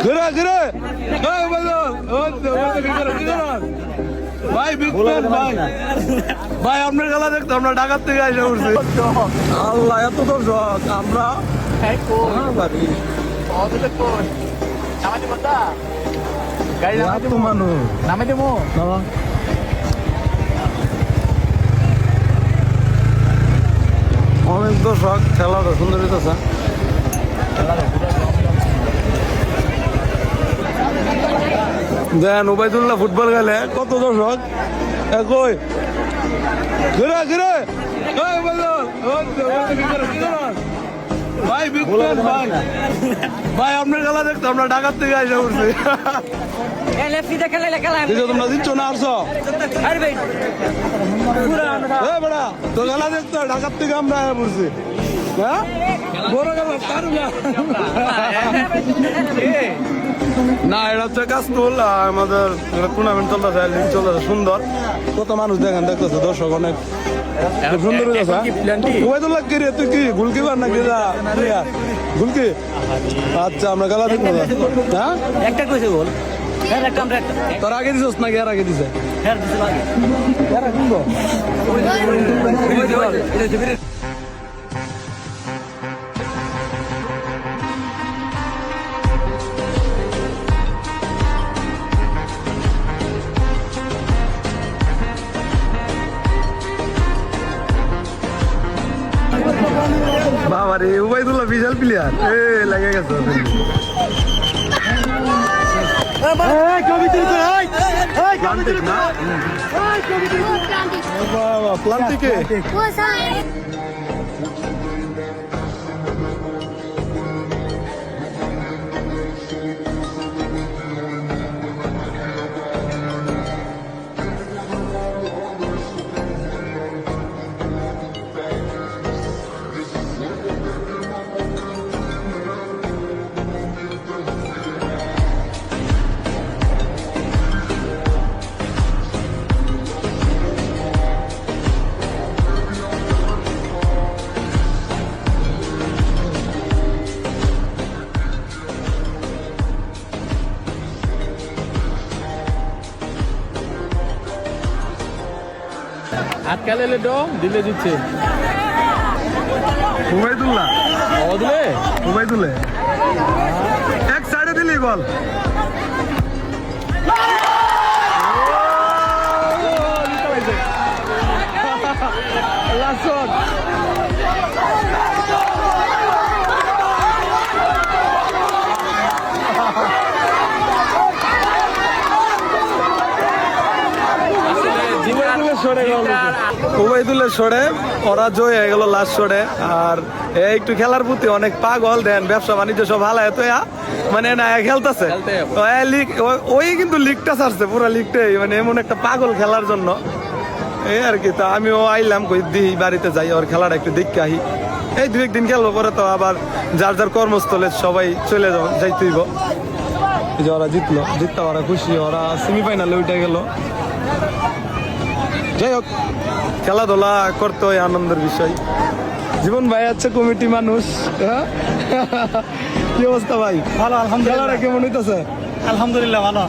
ঘুরে ঘুরে ভাই ভাই ভাই আপনার খেলা দেখতো আমরা ঢাকার থেকে এসে উঠছি। আল্লাহ এত দর্শক আমরা মানুষ নামে দেবো অনেক দর্শক খেলাটা সুন্দর হইতেছে। দেন ওবায়দুল্লাহ ফুটবল খেলে কত দর্শক একই ঘুরে ঘুরে ভাই ভাই ভাই আপনার খেলা দেখতো আমরা ঢাকার থেকে এসে উঠছি। তোমরা দিচ্ছ না আসছো বেড়া তো খেলা দেখতো ঢাকার থেকে আমরা আয়া পড়ছি। হ্যাঁ বড় গেল না এটা হচ্ছে কাস্তুল আমাদের টুর্নামেন্ট চলতেছে লিগ চলতেছে সুন্দর কত মানুষ দেখেন দেখতেছে দর্শক অনেক সুন্দর হয়েছে। ওবায়দুল্লাহ কি রে তুই কি গোলকিপার নাকি গোলকি আচ্ছা আমরা খেলা দেখবো। হ্যাঁ একটা কইছে বল তোর আগে দিছিস নাকি আর আগে দিছে বাবা রে ওবায়দুল্লাহ বিশাল প্লেয়ার লেগে গেছে প্লান্টিকে আটকালে দিলে দিচ্ছে ওবায়দুল্লাহ দিলে ওবায়দুল্লাহ এক সাইডে দিলি বল ওবায়দুল্লাহ সরে ওরা জয় হয়ে গেল লাস্ট সরে। আর একটু খেলার প্রতি অনেক পাগল দেন ব্যবসা বাণিজ্য সব হালায় তো মানে না খেলতেছে ওই কিন্তু লিগটা ছাড়ছে পুরো লিগটাই মানে এমন একটা পাগল খেলার জন্য এই আর কি। তা আমিও আইলাম কই দিই বাড়িতে যাই ওর খেলাটা একটু দেখতে আহি এই দু একদিন খেলবো পরে তো আবার যার যার কর্মস্থলে সবাই চলে যাইতেইব। যে ওরা জিততে ওরা খুশি ওরা সেমিফাইনালে উঠে গেল। যাই হোক খেলাধুলা করতে হয় আনন্দের বিষয়। জীবন ভাই আছে কমিটি মানুষ হ্যাঁ কি অবস্থা ভাই? ভালো আলহামদুলিল্লাহ। কেমন হইতেছে? আলহামদুলিল্লাহ ভালো।